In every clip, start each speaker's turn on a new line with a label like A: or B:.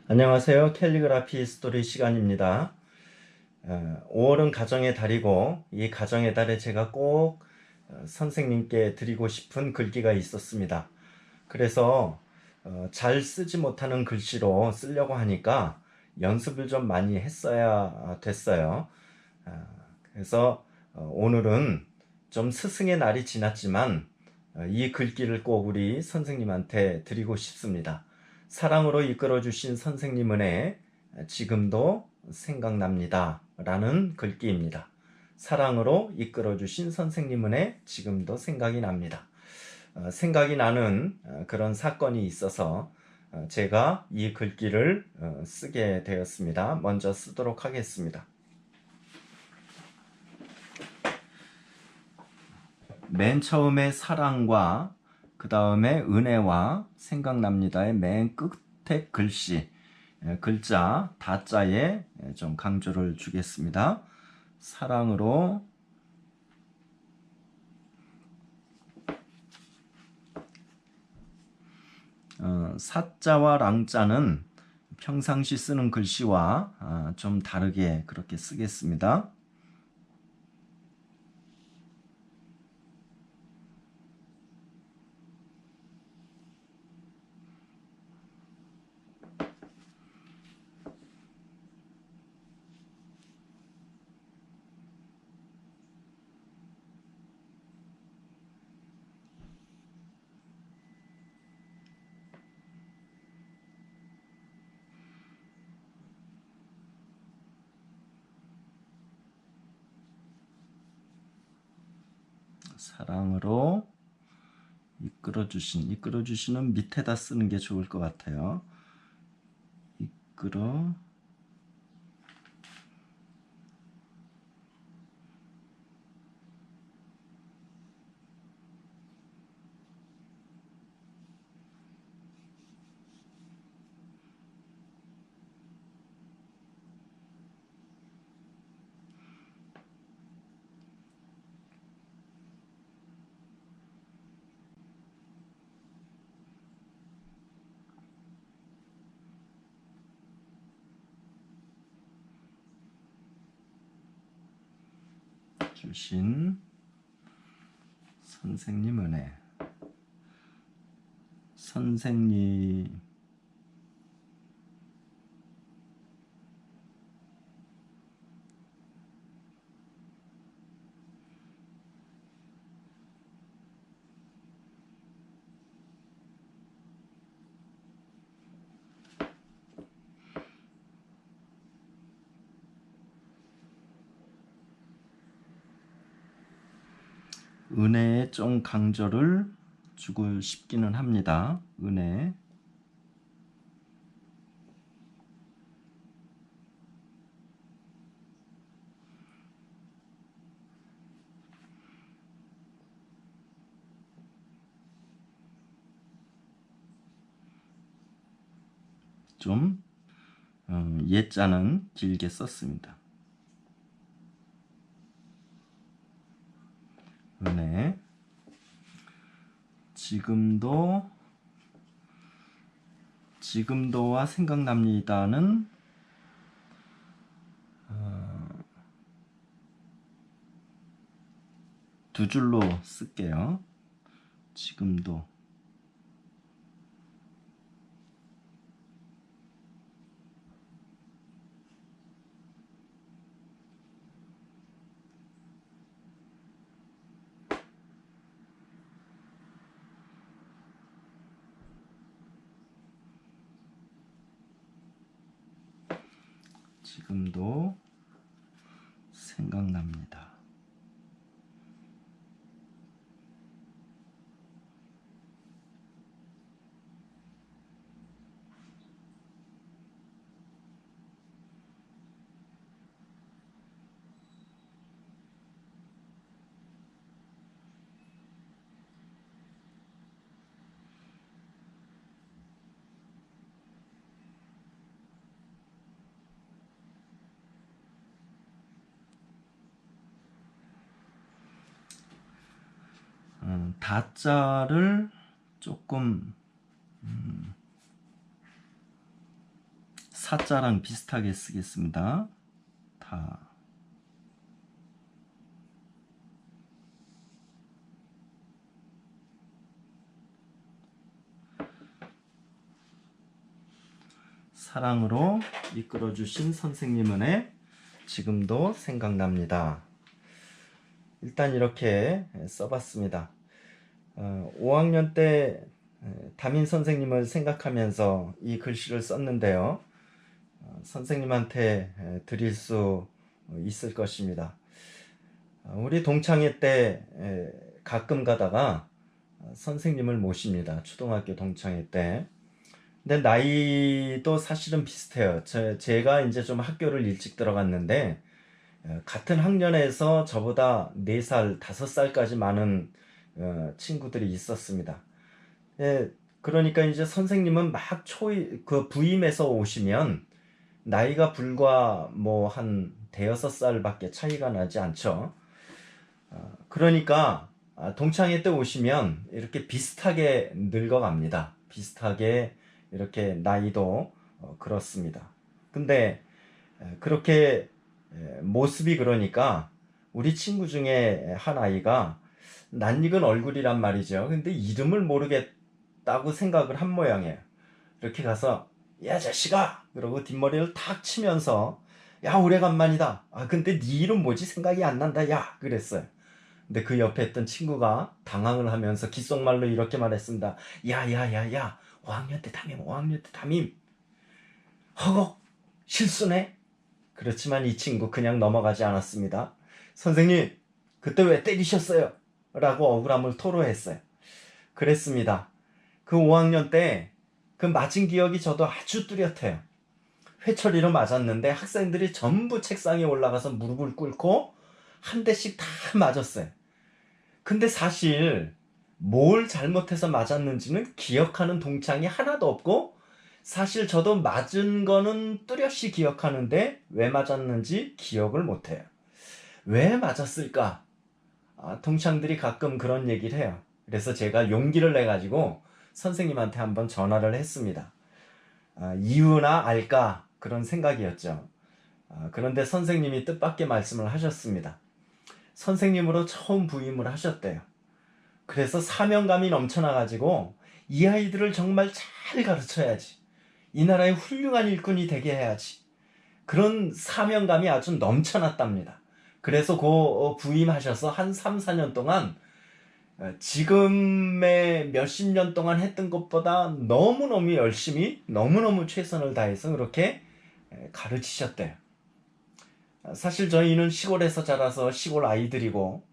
A: 안녕하세요. 캘리그라피 스토리 시간입니다. 5월은 가정의 달이고 이 가정의 달에 제가 꼭 선생님께 드리고 싶은 글귀가 있었습니다. 그래서 잘 쓰지 못하는 글씨로 쓰려고 하니까 연습을 좀 많이 했어야 됐어요. 아, 그래서 오늘은 좀 스승의 날이 지났지만 이 글귀를 꼭 우리 선생님한테 드리고 싶습니다. 사랑으로 이끌어 주신 선생님 은혜 지금도 생각납니다. 라는 글귀입니다. 사랑으로 이끌어 주신 선생님 은혜 지금도 생각이 납니다. 생각이 나는 그런 사건이 있어서 제가 이 글귀를 쓰게 되었습니다. 먼저 쓰도록 하겠습니다. 맨 처음에 사랑과 그 다음에 은혜와 생각납니다의 맨 끝에 글씨, 글자 다자에 좀 강조를 주겠습니다. 사랑으로 사자와 랑자는 평상시 쓰는 글씨와 좀 다르게 그렇게 쓰겠습니다. 사랑으로 이끌어주시는 밑에다 쓰는 게 좋을 것 같아요. 이끌어 주신 선생님 은혜. 선생님 은혜에 좀 강조를 주고 싶기는 합니다. 은혜. 좀 예자는 길게 썼습니다. 은혜. 지금도와 생각납니다는 두 줄로 쓸게요. 지금도. 지금도 생각납니다. 다자를 조금 사자랑 비슷하게 쓰겠습니다. 다. 사랑으로 이끌어주신 선생님 은혜 지금도 생각납니다. 일단 이렇게 써봤습니다. 5학년 때 담임 선생님을 생각하면서 이 글씨를 썼는데요. 선생님한테 드릴 수 있을 것입니다. 우리 동창회 때 가끔 가다가 선생님을 모십니다. 초등학교 동창회 때. 근데 나이도 사실은 비슷해요. 제가 이제 좀 학교를 일찍 들어갔는데 같은 학년에서 저보다 4살, 5살까지 많은 친구들이 있었습니다. 그러니까 이제 선생님은 막 부임해서 오시면 나이가 불과 뭐 한 대여섯 살밖에 차이가 나지 않죠. 그러니까 동창회 때 오시면 이렇게 비슷하게 늙어갑니다. 비슷하게 이렇게 나이도 그렇습니다. 근데 그렇게 모습이 그러니까 우리 친구 중에 한 아이가 낯익은 얼굴이란 말이죠. 근데 이름을 모르겠다고 생각을 한 모양이에요. 이렇게 가서 야 자식아 그러고 뒷머리를 탁 치면서 야 오래간만이다. 근데 네 이름 뭐지 생각이 안 난다 야 그랬어요. 근데 그 옆에 있던 친구가 당황을 하면서 귓속말로 이렇게 말했습니다. 야야야야 5학년 때 담임 허걱 실수네. 그렇지만 이 친구 그냥 넘어가지 않았습니다. 선생님 그때 왜 때리셨어요? 라고 억울함을 토로했어요. 그랬습니다. 그 5학년 때 그 맞은 기억이 저도 아주 뚜렷해요. 회초리로 맞았는데 학생들이 전부 책상에 올라가서 무릎을 꿇고 한 대씩 다 맞았어요. 근데 사실 뭘 잘못해서 맞았는지는 기억하는 동창이 하나도 없고 사실 저도 맞은 거는 뚜렷이 기억하는데 왜 맞았는지 기억을 못해요. 왜 맞았을까? 동창들이 가끔 그런 얘기를 해요. 그래서 제가 용기를 내가지고 선생님한테 한번 전화를 했습니다. 이유나 알까? 그런 생각이었죠. 그런데 선생님이 뜻밖의 말씀을 하셨습니다. 선생님으로 처음 부임을 하셨대요. 그래서 사명감이 넘쳐나가지고 이 아이들을 정말 잘 가르쳐야지. 이 나라의 훌륭한 일꾼이 되게 해야지. 그런 사명감이 아주 넘쳐났답니다. 그래서 부임하셔서 한 3, 4년 동안 지금의 몇십 년 동안 했던 것보다 너무너무 열심히 너무너무 최선을 다해서 그렇게 가르치셨대요. 사실 저희는 시골에서 자라서 시골 아이들이고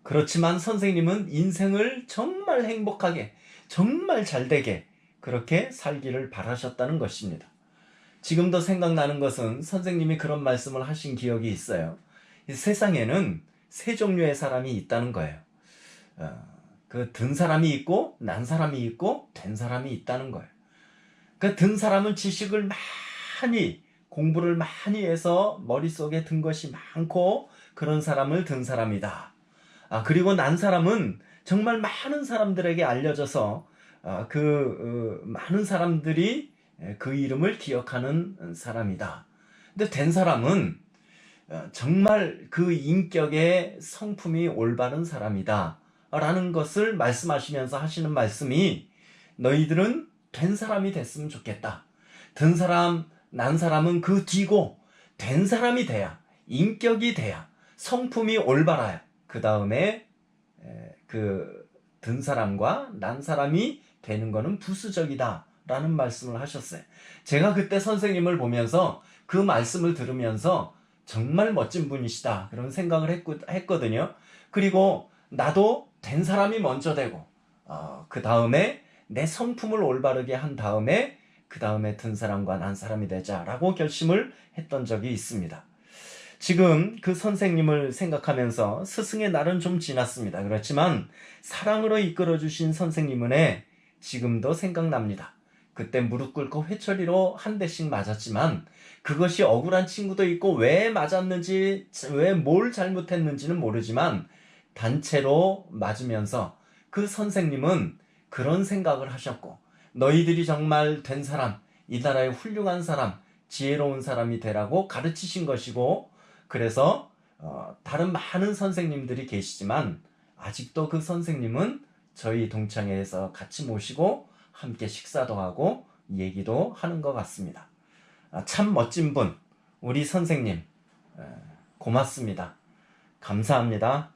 A: 그렇지만 선생님은 인생을 정말 행복하게 정말 잘되게 그렇게 살기를 바라셨다는 것입니다. 지금도 생각나는 것은 선생님이 그런 말씀을 하신 기억이 있어요. 이 세상에는 세 종류의 사람이 있다는 거예요. 그 든 사람이 있고 난 사람이 있고 된 사람이 있다는 거예요. 그 든 사람은 지식을 많이 공부를 많이 해서 머릿속에 든 것이 많고 그런 사람을 든 사람이다. 그리고 난 사람은 정말 많은 사람들에게 알려져서 많은 사람들이 그 이름을 기억하는 사람이다. 근데 된 사람은 정말 그 인격의 성품이 올바른 사람이다. 라는 것을 말씀하시면서 하시는 말씀이 너희들은 된 사람이 됐으면 좋겠다. 든 사람, 난 사람은 그 뒤고 된 사람이 돼야, 인격이 돼야, 성품이 올바라야. 그 다음에 든 사람과 난 사람이 되는 것은 부수적이다. 라는 말씀을 하셨어요. 제가 그때 선생님을 보면서 그 말씀을 들으면서 정말 멋진 분이시다. 그런 생각을 했거든요. 그리고 나도 된 사람이 먼저 되고 그 다음에 내 성품을 올바르게 한 다음에 그 다음에 든 사람과 난 사람이 되자라고 결심을 했던 적이 있습니다. 지금 그 선생님을 생각하면서 스승의 날은 좀 지났습니다. 그렇지만 사랑으로 이끌어주신 선생님 은혜 지금도 생각납니다. 그때 무릎 꿇고 회초리로 한 대씩 맞았지만 그것이 억울한 친구도 있고 왜 맞았는지 왜 뭘 잘못했는지는 모르지만 단체로 맞으면서 그 선생님은 그런 생각을 하셨고 너희들이 정말 된 사람, 이 나라의 훌륭한 사람, 지혜로운 사람이 되라고 가르치신 것이고, 그래서 다른 많은 선생님들이 계시지만 아직도 그 선생님은 저희 동창회에서 같이 모시고 함께 식사도 하고 얘기도 하는 것 같습니다. 참 멋진 분, 우리 선생님, 고맙습니다. 감사합니다.